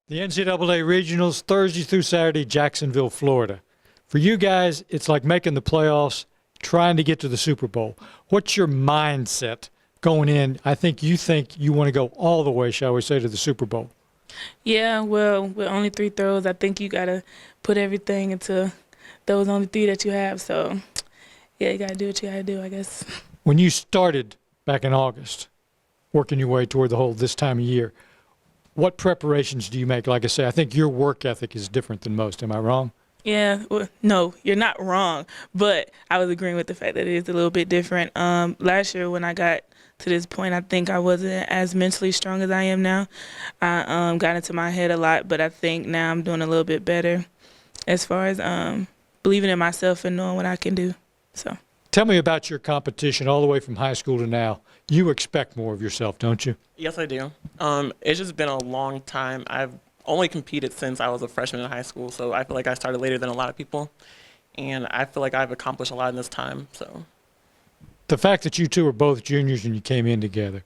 The NCAA Regionals, Thursday through Saturday, Jacksonville, Florida. For you guys, it's like making the playoffs, trying to get to the Super Bowl. What's your mindset going in? I think you want to go all the way, shall we say, to the Super Bowl. Yeah, well, with only 3 throws, I think you got to put everything into those only 3 that you have. So, yeah, you got to do what you got to do, I guess. When you started back in August, working your way toward the whole this time of year, what preparations do you make? Like I say, I think your work ethic is different than most. Am I wrong? Yeah, well, no, you're not wrong. But I was agreeing with the fact that it is a little bit different. Last year when I got to this point, I think I wasn't as mentally strong as I am now. I got into my head a lot, but I think now I'm doing a little bit better as far as believing in myself and knowing what I can do. So. Tell me about your competition all the way from high school to now. You expect more of yourself, don't you? Yes, I do. It's just been a long time. I've only competed since I was a freshman in high school, so I feel like I started later than a lot of people. And I feel like I've accomplished a lot in this time. So, the fact that you two are both juniors and you came in together,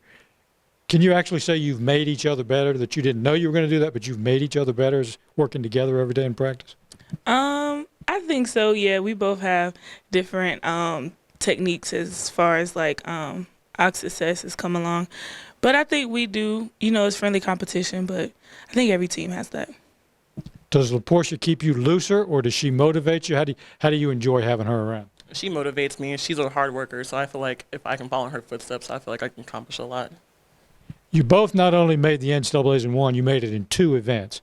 can you actually say you've made each other better, that you didn't know you were going to do that, but you've made each other better as working together every day in practice? I think so, yeah. We both have different techniques as far as like our success has come along. But I think we do, it's friendly competition, but I think every team has that. Does LaPortia keep you looser, or does she motivate you? How do you enjoy having her around? she motivates me. She's a hard worker, so I feel like if I can follow in her footsteps, I feel like I can accomplish a lot. You both not only made the NCAAs in one, you made it in two events.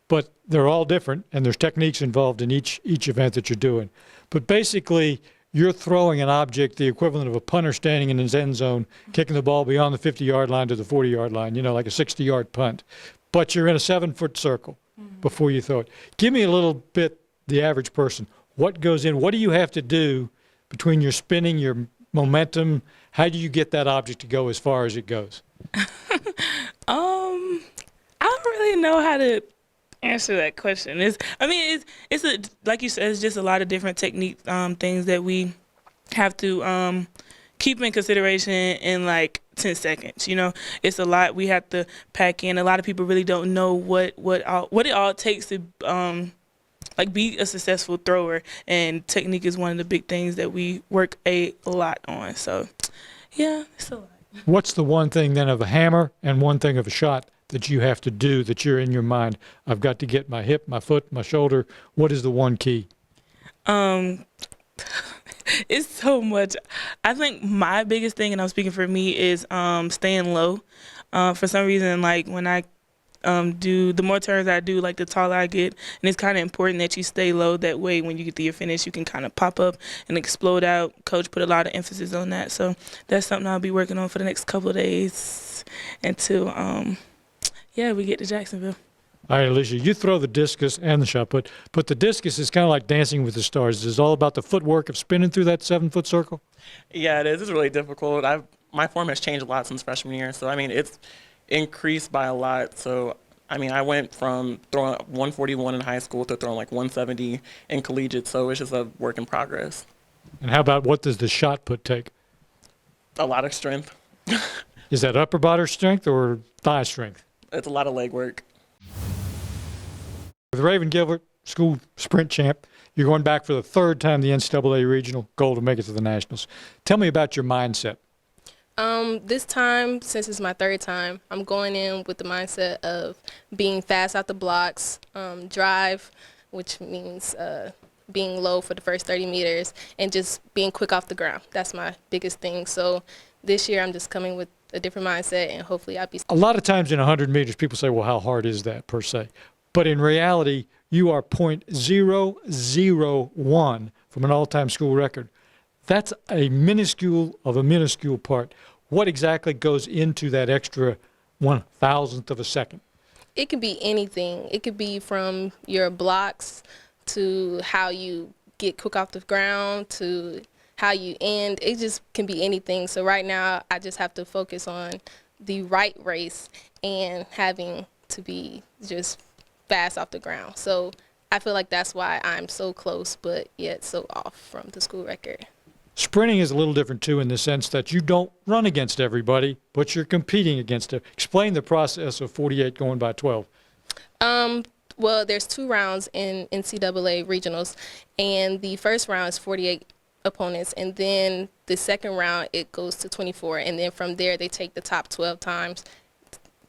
But they're all different, and there's techniques involved in each event that you're doing. But basically, you're throwing an object, the equivalent of a punter standing in his end zone, kicking the ball beyond the 50-yard line to the 40-yard line, like a 60-yard punt. But you're in a 7-foot circle before you throw it. Give me a little bit, the average person. What goes in? What do you have to do between your spinning, your momentum? How do you get that object to go as far as it goes? I don't really know how to answer that question. It's like you said, it's just a lot of different technique things that we have to keep in consideration in like 10 seconds. It's a lot we have to pack in. A lot of people really don't know what it all takes to be a successful thrower, and technique is one of the big things that we work a lot on. So yeah, it's a lot. What's the one thing then of a hammer and one thing of a shot that you have to do that you're in your mind? I've got to get my hip, my foot, my shoulder. What is the one key? It's so much. I think my biggest thing, and I'm speaking for me, is staying low. For some reason, like when I do, the more turns I do, like the taller I get, and it's kind of important that you stay low. That way, when you get to your finish, you can kind of pop up and explode out. Coach put a lot of emphasis on that, so that's something I'll be working on for the next couple of days until we get to Jacksonville. All right, Alicia, you throw the discus and the shot put, but the discus is kind of like Dancing with the Stars. It's all about the footwork of spinning through that 7-foot circle. Yeah, it is. It's really difficult. My form has changed a lot since freshman year, so it's increased by a lot. So I went from throwing 141 in high school to throwing like 170 in collegiate. So it's just a work in progress. And how about what does the shot put take? A lot of strength. Is that upper body strength or thigh strength? It's a lot of leg work. With Raven Gilbert, school sprint champ, you're going back for the third time the NCAA regional, goal to make it to the Nationals. Tell me about your mindset. This time, since it's my third time, I'm going in with the mindset of being fast out the blocks, drive, which means being low for the first 30 meters, and just being quick off the ground. That's my biggest thing. So this year I'm just coming with a different mindset, and hopefully I'll be. A lot of times in 100 meters, people say, well, how hard is that per se? But in reality, you are .001 from an all-time school record. That's a minuscule of a minuscule part. What exactly goes into that extra 1,000th of a second? It could be anything. It could be from your blocks to how you get quick off the ground to how you end. It just can be anything. So right now, I just have to focus on the right race and having to be just fast off the ground. So I feel like that's why I'm so close, but yet so off from the school record. Sprinting is a little different, too, in the sense that you don't run against everybody, but you're competing against it. Explain the process of 48 going by 12. Well, there's 2 rounds in NCAA regionals, and the first round is 48 opponents, and then the second round it goes to 24, and then from there they take the top 12 times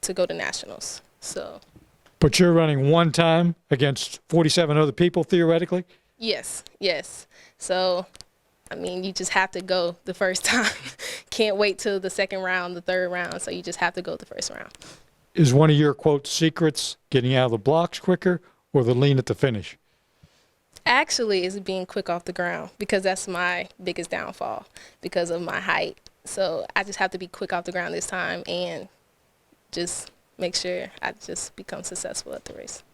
to go to nationals. So, But you're running one time against 47 other people theoretically? yes. So, I mean, you just have to go the first time. Can't wait till the second round, the third round, so you just have to go the first round. Is one of your, quote, secrets getting out of the blocks quicker or the lean at the finish? Actually, it's being quick off the ground, because that's my biggest downfall because of my height. So I just have to be quick off the ground this time and just make sure I just become successful at the race.